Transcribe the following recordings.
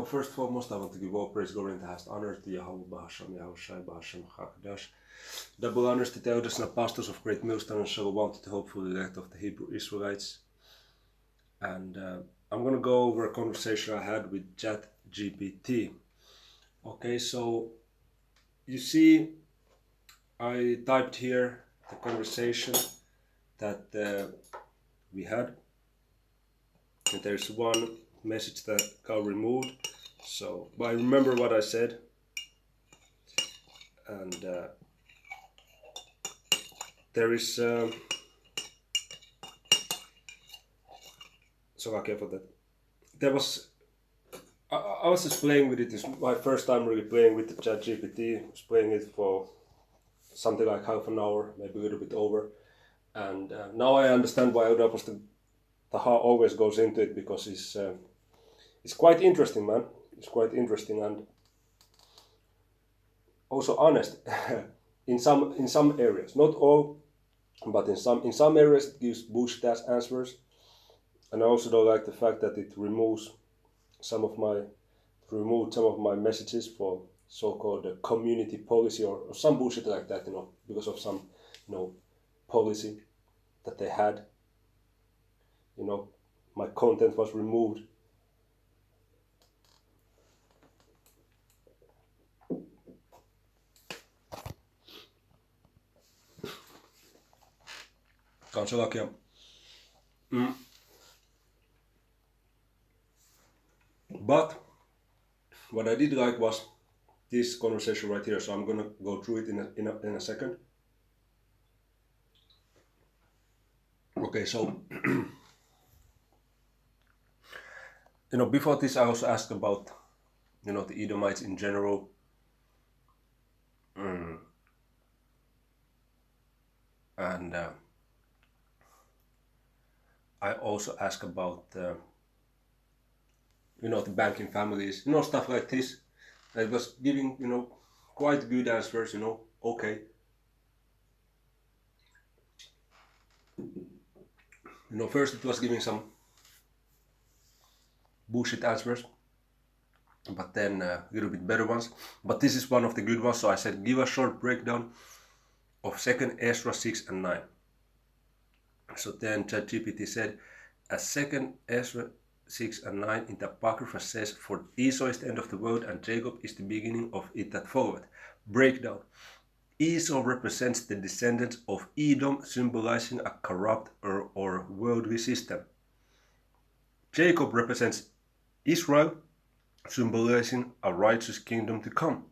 So first and foremost, I want to give all praise, glory, and thanks, honor to Yahweh, Bahasham, Yahushai, Bahasham, Hakadosh. Double honors to the elders and apostles of Great Millstone and Shalom to the hopeful elect of the Hebrew Israelites. And I'm going to go over a conversation I had with ChatGPT. Okay, so you see, I typed here the conversation that we had. And there's one message that got removed. So, but I remember what I said. And there is so okay for that. There was I was just playing with it. It's my first time really playing with the ChatGPT. I was playing it for something like half an hour, maybe a little bit over. And now I understand why the heart always goes into it, because it's quite interesting, man. It's quite interesting and also honest in some areas. Not all, but in some areas it gives bullshit ass answers. And I also don't like the fact that it removed some of my messages for so-called community policy or some bullshit like that, because of some, policy that they had. My content was removed. Kansalakia. But what I did like was this conversation right here, so I'm gonna go through it in a second. Okay, so before this I also asked about the Edomites in general. And I also asked about the banking families, stuff like this. I was giving quite good answers, okay. First it was giving some bullshit answers, but then a little bit better ones. But this is one of the good ones, so I said give a short breakdown of 2nd Esdras 6 and 9. So then ChatGPT said, as 2nd Esdras 6 and 9 in the Apocrypha says, for Esau is the end of the world and Jacob is the beginning of it that followeth. Breakdown. Esau represents the descendants of Edom, symbolizing a corrupt or worldly system. Jacob represents Israel, symbolizing a righteous kingdom to come.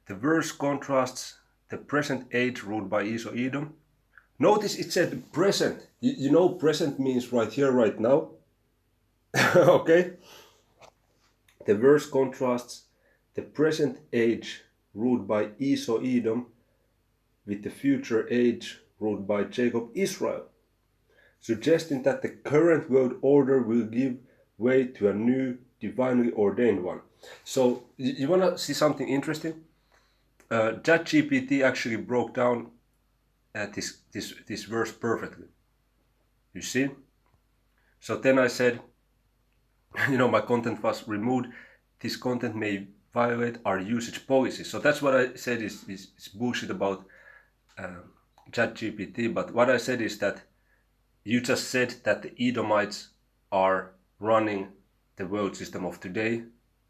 The verse contrasts the present age ruled by Esau Edom. Notice it said present. Present means right here, right now. Okay? The verse contrasts the present age ruled by Esau Edom with the future age ruled by Jacob Israel, suggesting that the current world order will give way to a new divinely ordained one. So you want to see something interesting? ChatGPT actually broke down this verse perfectly. You see? So then I said, my content was removed. This content may violate our usage policy. So that's what I said is bullshit about ChatGPT. But what I said is that you just said that the Edomites are running the world system of today,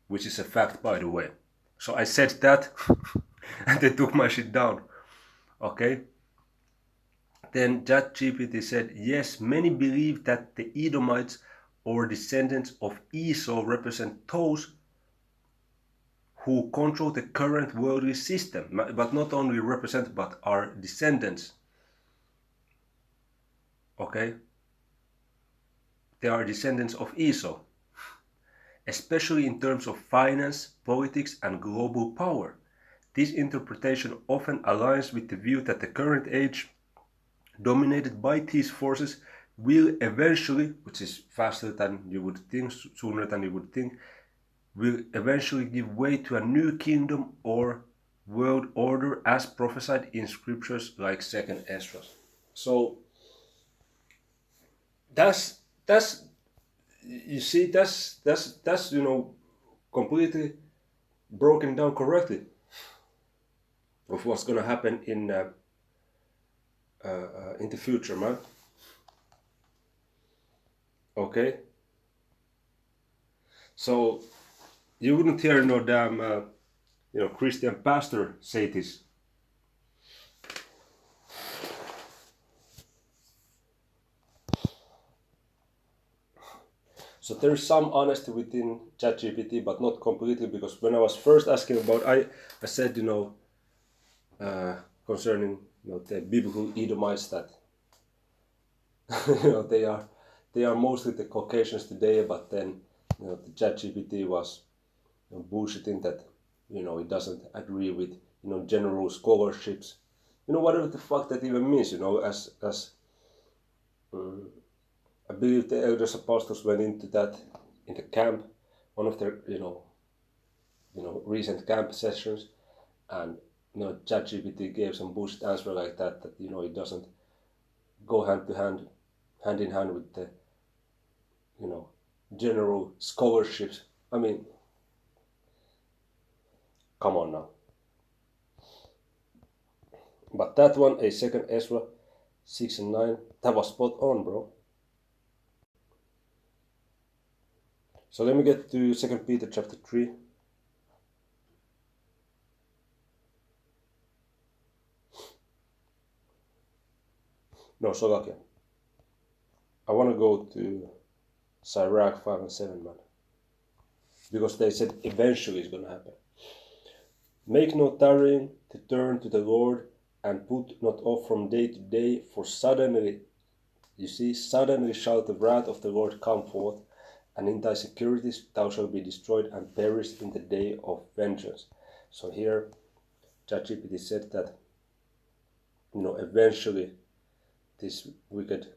which is a fact, by the way. So I said that, and they took my shit down. Okay? Then ChatGPT said, yes, many believe that the Edomites or descendants of Esau represent those who control the current worldly system, but not only represent, but are descendants. Okay? They are descendants of Esau, especially in terms of finance, politics, and global power. This interpretation often aligns with the view that the current age, dominated by these forces, will eventually, which is faster than you would think, sooner than you would think, will eventually give way to a new kingdom or world order as prophesied in scriptures like 2nd Esdras. So that's you see, that's completely broken down correctly of what's gonna happen in the future, man. Okay, so you wouldn't hear no damn Christian pastor say this. So there is some honesty within ChatGPT, but not completely, because when I was first asking about, I said, concerning the biblical Edomites, that they are mostly the Caucasians today, but then the ChatGPT was bullshitting that it doesn't agree with general scholarships, whatever the fuck that even means, as I believe the elders apostles went into that in the camp, one of their recent camp sessions, and ChatGPT gave some bullshit answer like that it doesn't go hand in hand with the general scholarships. I mean, come on now. But that one, a second Ezra 6 and 9, that was spot on, bro. So let me get to 2 Peter chapter 3. No, Slovakia. I want to go to Sirach 5 and 7, man. Because they said eventually it's going to happen. Make no tarrying to turn to the Lord, and put not off from day to day, for suddenly, suddenly shall the wrath of the Lord come forth, and in thy securities thou shalt be destroyed and perish in the day of vengeance. So here, ChatGPT said that, eventually this wicked,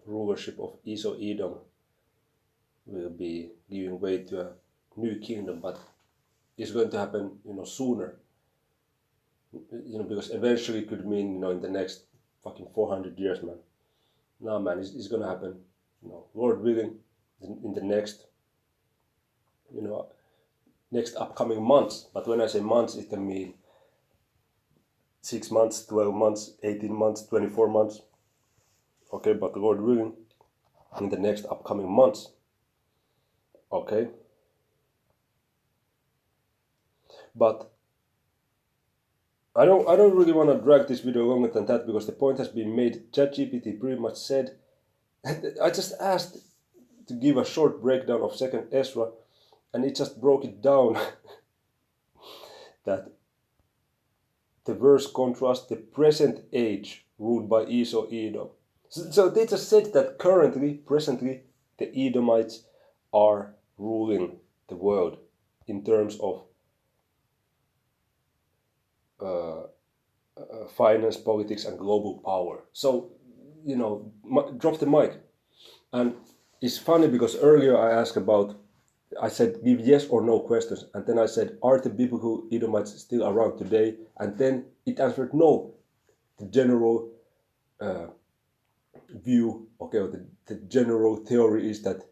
rulership of Edom will be giving way to a new kingdom, but it's going to happen, sooner. Because eventually could mean, in the next fucking 400 years, man. No, man, it's gonna happen, Lord willing, in the next, next upcoming months. But when I say months, it can mean 6 months, 12 months, 18 months, 24 months. Okay, but Lord willing, in the next upcoming months. Okay. But I don't really want to drag this video longer than that, because the point has been made. ChatGPT pretty much said, I just asked to give a short breakdown of 2nd Ezra, and it just broke it down that the verse contrasts the present age ruled by Edom. So they just said that presently, the Edomites are ruling the world in terms of finance, politics, and global power. So, drop the mic. And it's funny because earlier I said give yes or no questions, and then I said, are the biblical Edomites still around today? And then it answered no. The general view, the general theory is that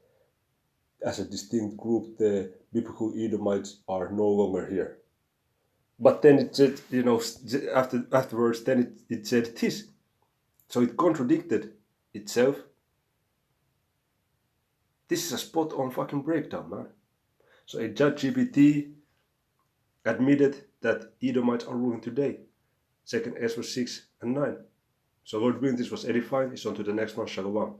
as a distinct group, the biblical Edomites are no longer here. But then it said, afterwards, then it said this. So it contradicted itself. This is a spot on fucking breakdown, man. So a ChatGPT admitted that Edomites are ruling today. 2nd Ezra 6 and 9. So Lord willing, this was edifying. It's on to the next one. Shalom.